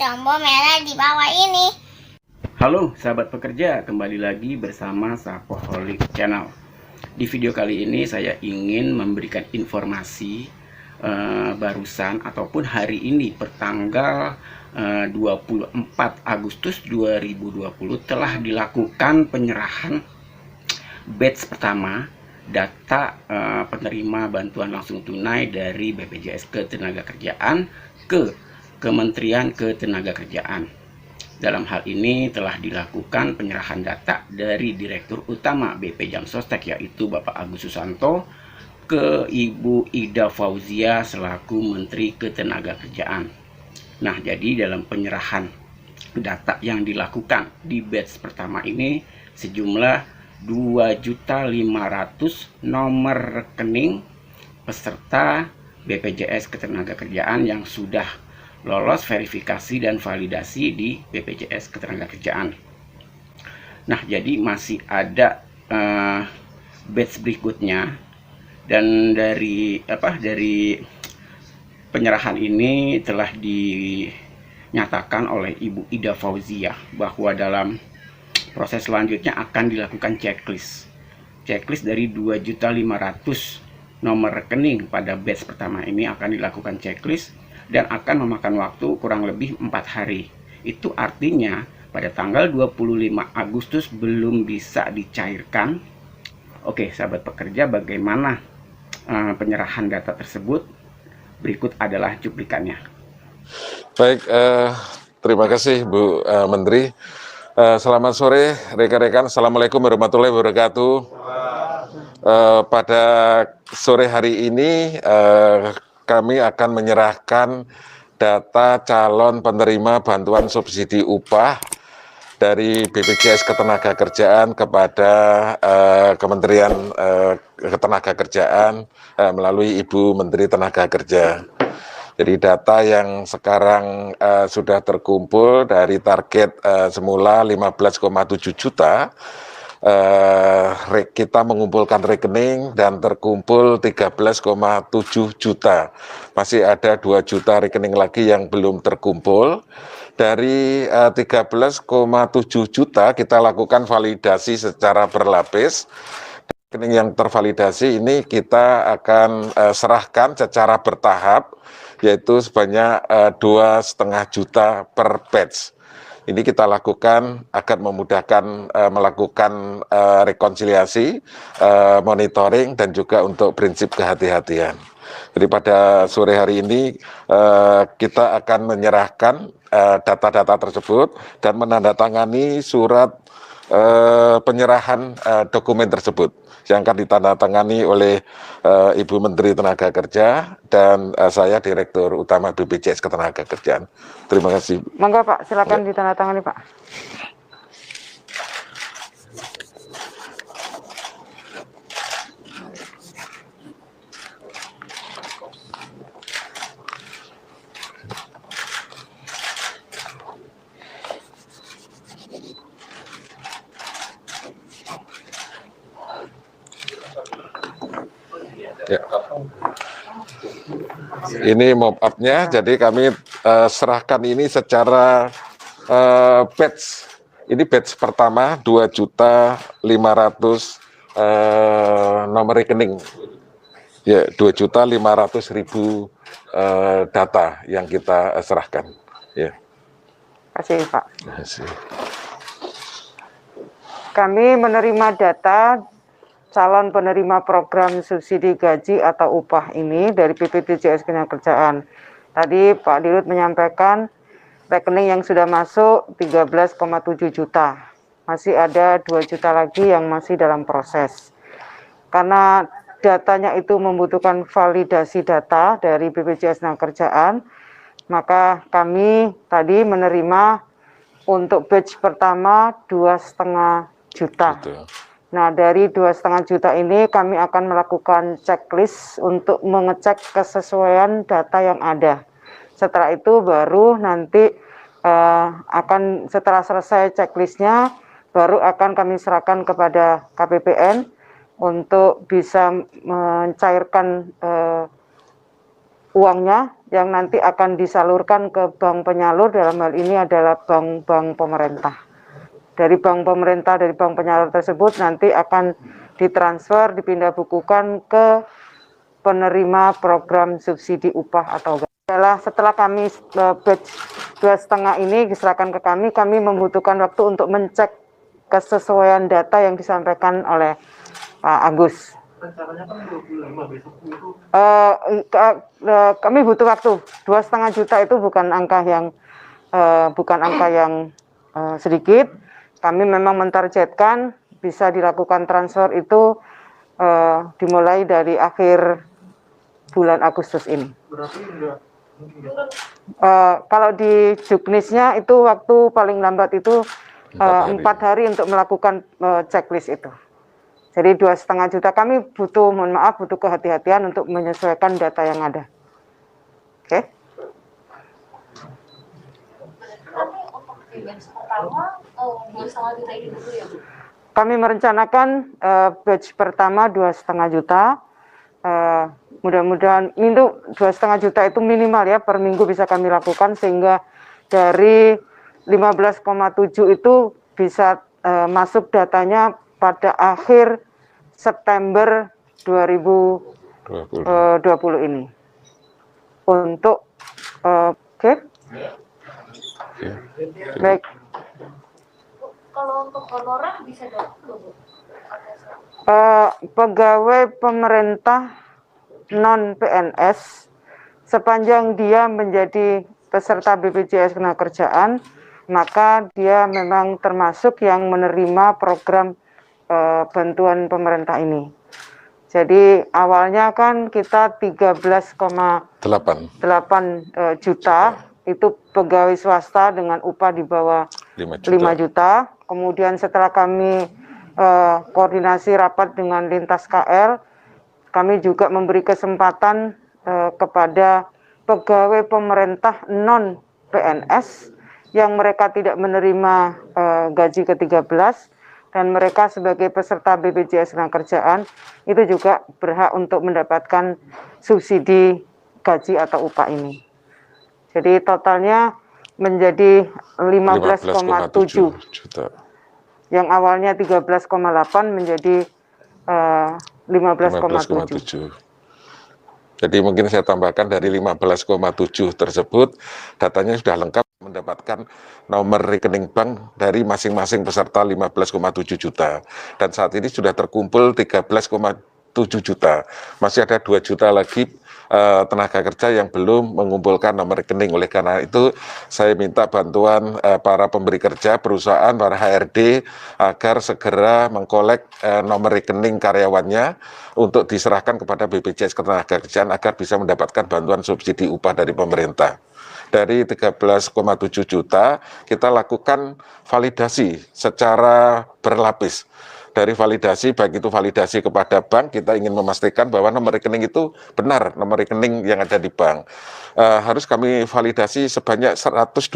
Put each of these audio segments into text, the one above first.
tombol merah di bawah ini. Halo sahabat pekerja, kembali lagi bersama Sapoholic Channel. Di video kali ini saya ingin memberikan informasi barusan ataupun hari ini pertanggal 24 Agustus 2020 telah dilakukan penyerahan batch pertama data penerima bantuan langsung tunai dari BPJS Ketenagakerjaan ke Kementerian Ketenagakerjaan. Dalam hal ini telah dilakukan penyerahan data dari Direktur Utama BP Jam Sostek yaitu Bapak Agus Susanto ke Ibu Ida Fauzia selaku Menteri Ketenagakerjaan. Nah, jadi dalam penyerahan data yang dilakukan di batch pertama ini sejumlah 2.500.000 nomor rekening peserta BPJS Ketenagakerjaan yang sudah lolos verifikasi dan validasi di BPJS Ketenagakerjaan. Nah, jadi masih ada batch berikutnya, dan dari penyerahan ini telah dinyatakan oleh Ibu Ida Fauzia bahwa dalam proses selanjutnya akan dilakukan checklist dari 2.500.000 nomor rekening pada batch pertama ini akan dilakukan checklist dan akan memakan waktu kurang lebih 4 hari. Itu artinya pada tanggal 25 Agustus belum bisa dicairkan. Oke, sahabat pekerja, bagaimana penyerahan data tersebut? Berikut adalah cuplikannya. Baik, terima kasih Bu Menteri. Selamat sore rekan-rekan. Assalamualaikum warahmatullahi wabarakatuh. Pada sore hari ini kami akan menyerahkan data calon penerima bantuan subsidi upah dari BPJS Ketenagakerjaan kepada Kementerian Ketenagakerjaan melalui Ibu Menteri Tenaga Kerja. Jadi data yang sekarang sudah terkumpul dari target semula 15,7 juta, kita mengumpulkan rekening dan terkumpul 13,7 juta. Masih ada 2 juta rekening lagi yang belum terkumpul. Dari 13,7 juta kita lakukan validasi secara berlapis. Rekening yang tervalidasi ini kita akan serahkan secara bertahap, yaitu sebanyak 2,5 juta per batch. Ini kita lakukan agar memudahkan melakukan rekonsiliasi, monitoring, dan juga untuk prinsip kehati-hatian. Jadi pada sore hari ini kita akan menyerahkan data-data tersebut dan menandatangani surat penyerahan dokumen tersebut yang akan ditandatangani oleh Ibu Menteri Tenaga Kerja dan saya Direktur Utama BPJS Ketenagakerjaan. Terima kasih. Monggo Pak, silakan ditandatangani Pak. Ya. Ini mop-up-nya, jadi kami serahkan ini secara batch. Ini batch pertama 2.500.000 nomor rekening. Ya, 2.500.000 data yang kita serahkan. Ya. Terima kasih Pak. Terima kasih. Kami menerima data calon penerima program subsidi gaji atau upah ini dari BPJS Ketenagakerjaan. Tadi Pak Dirut menyampaikan rekening yang sudah masuk 13,7 juta. Masih ada 2 juta lagi yang masih dalam proses. Karena datanya itu membutuhkan validasi data dari BPJS Ketenagakerjaan, maka kami tadi menerima untuk batch pertama 2,5 juta. Gitu. Nah, dari 2,5 juta ini kami akan melakukan checklist untuk mengecek kesesuaian data yang ada. Setelah itu baru nanti setelah selesai checklistnya, baru akan kami serahkan kepada KPPN untuk bisa mencairkan uangnya yang nanti akan disalurkan ke bank penyalur, dalam hal ini adalah bank-bank pemerintah. Dari bank pemerintah, dari bank penyalur tersebut nanti akan ditransfer, dipindah bukukan ke penerima program subsidi upah atau setelah kami batch 2,5 ini diserahkan ke kami membutuhkan waktu untuk mencek kesesuaian data yang disampaikan oleh Pak Agus. Rencananya kan 25 besok itu. Kami butuh waktu. 2,5 juta itu bukan angka yang sedikit. Kami memang mentargetkan bisa dilakukan transfer itu dimulai dari akhir bulan Agustus ini. Berarti enggak mungkin ya? Kalau di Juknisnya itu waktu paling lambat itu 4 hari untuk melakukan checklist itu. Jadi 2,5 juta kami butuh, mohon maaf, butuh kehati-hatian untuk menyesuaikan data yang ada. Oke? Kami merencanakan batch pertama 2,5 juta. Mudah-mudahan itu 2,5 juta itu minimal ya, per minggu bisa kami lakukan, sehingga dari 15,7 itu bisa masuk datanya pada akhir September 2020 ini. Untuk oke. Baik. Kalau untuk honorer bisa dapat Bu? Pegawai pemerintah non PNS sepanjang dia menjadi peserta BPJS Ketenagakerjaan, maka dia memang termasuk yang menerima program bantuan pemerintah ini. Jadi awalnya kan kita 13,8 juta itu pegawai swasta dengan upah di bawah 5 juta. Kemudian setelah kami koordinasi rapat dengan lintas KL, kami juga memberi kesempatan kepada pegawai pemerintah non PNS yang mereka tidak menerima gaji ke-13 dan mereka sebagai peserta BPJS Ketenagakerjaan itu juga berhak untuk mendapatkan subsidi gaji atau upah ini. Jadi totalnya menjadi 15,7 juta. Yang awalnya 13,8 menjadi 15,7. Jadi mungkin saya tambahkan dari 15,7 tersebut datanya sudah lengkap, mendapatkan nomor rekening bank dari masing-masing peserta 15,7 juta. Dan saat ini sudah terkumpul 13,7 juta. Masih ada 2 juta lagi tenaga kerja yang belum mengumpulkan nomor rekening. Oleh karena itu saya minta bantuan para pemberi kerja, perusahaan, para HRD agar segera mengkolek nomor rekening karyawannya untuk diserahkan kepada BPJS Ketenagakerjaan agar bisa mendapatkan bantuan subsidi upah dari pemerintah. Dari 13,7 juta kita lakukan validasi secara berlapis. Dari validasi, baik itu validasi kepada bank, kita ingin memastikan bahwa nomor rekening itu benar, nomor rekening yang ada di bank. Harus kami validasi sebanyak 127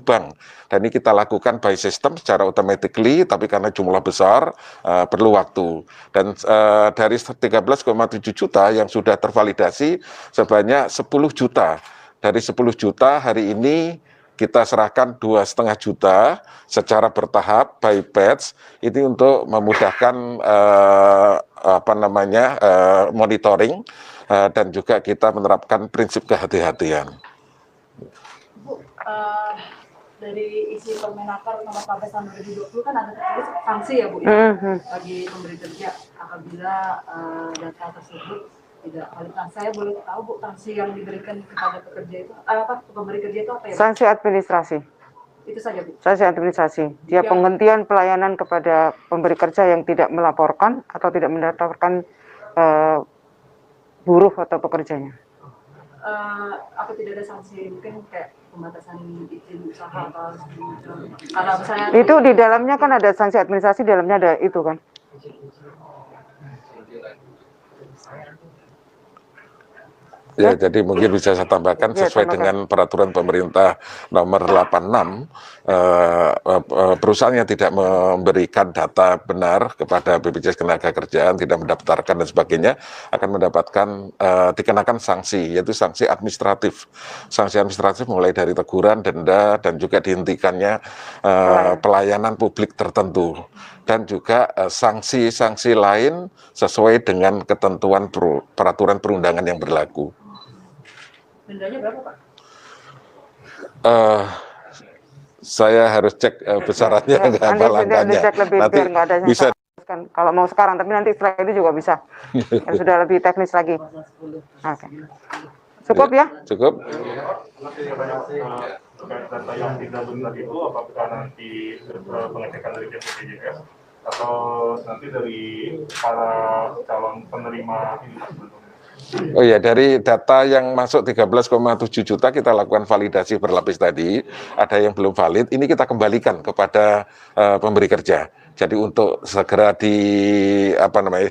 bank. Dan ini kita lakukan by system secara automatically, tapi karena jumlah besar, perlu waktu. Dan dari 13,7 juta yang sudah tervalidasi, sebanyak 10 juta. Dari 10 juta hari ini, kita serahkan 2,5 juta secara bertahap by batch ini untuk memudahkan monitoring dan juga kita menerapkan prinsip kehati-hatian. Bu, dari isi Permenaker nomor 14 tahun 2020 kan ada tertulis sanksi ya Bu ya, bagi pemberi kerja apabila data tersebut tidak valid. Saya boleh tahu Bu, sanksi yang diberikan kepada pekerja itu pemberi kerja itu apa ya Bu? Sanksi administrasi. Itu saja Bu. Sanksi administrasi. Dia penghentian pelayanan kepada pemberi kerja yang tidak melaporkan atau tidak mendaftarkan buruh atau pekerjanya. Apa tidak ada sanksi mungkin kayak pembatasan izin usaha atau kalau misalnya itu di dalamnya kan ada sanksi administrasi, di dalamnya ada itu kan. Ya, jadi mungkin bisa saya tambahkan sesuai dengan peraturan pemerintah nomor 86 perusahaan yang tidak memberikan data benar kepada BPJS Ketenagakerjaan, tidak mendaftarkan dan sebagainya, akan mendapatkan dikenakan sanksi, yaitu sanksi administratif. Sanksi administratif mulai dari teguran, denda, dan juga dihentikannya pelayanan publik tertentu, dan juga sanksi-sanksi lain sesuai dengan ketentuan peraturan perundangan yang berlaku. Dendanya berapa, Pak? Saya harus cek besarannya, nggak hafal angkanya. Nanti bisa kalau mau sekarang, tapi nanti setelah itu juga bisa. Yang sudah lebih teknis lagi. Oke. Cukup ya? Cukup. Nanti terkait data yang tidak benar itu apakah nanti pengecekan dari BPJS atau nanti dari para calon penerima ini? Oh ya, dari data yang masuk 13,7 juta kita lakukan validasi berlapis tadi, ada yang belum valid, ini kita kembalikan kepada pemberi kerja. Jadi untuk segera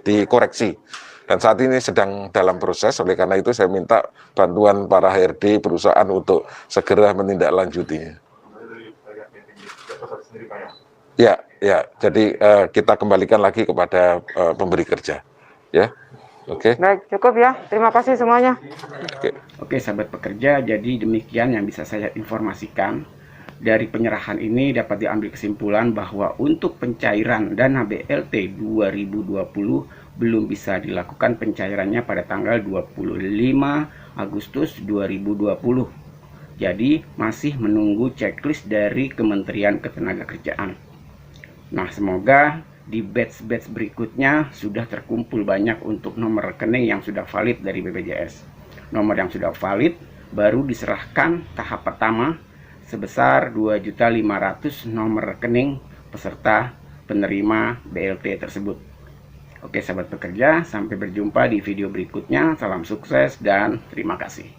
dikoreksi. Dan saat ini sedang dalam proses, oleh karena itu saya minta bantuan para HRD perusahaan untuk segera menindaklanjuti. Ya, jadi kita kembalikan lagi kepada pemberi kerja. Ya. Oke. Baik, cukup ya. Terima kasih semuanya. Oke, sahabat pekerja, jadi demikian yang bisa saya informasikan. Dari penyerahan ini dapat diambil kesimpulan bahwa untuk pencairan dana BLT 2020 belum bisa dilakukan pencairannya pada tanggal 25 Agustus 2020. Jadi masih menunggu checklist dari Kementerian Ketenagakerjaan. Nah, semoga di batch-batch berikutnya sudah terkumpul banyak untuk nomor rekening yang sudah valid dari BPJS. Nomor yang sudah valid baru diserahkan tahap pertama sebesar 2.500.000 nomor rekening peserta penerima BLT tersebut. Oke sahabat pekerja, sampai berjumpa di video berikutnya. Salam sukses dan terima kasih.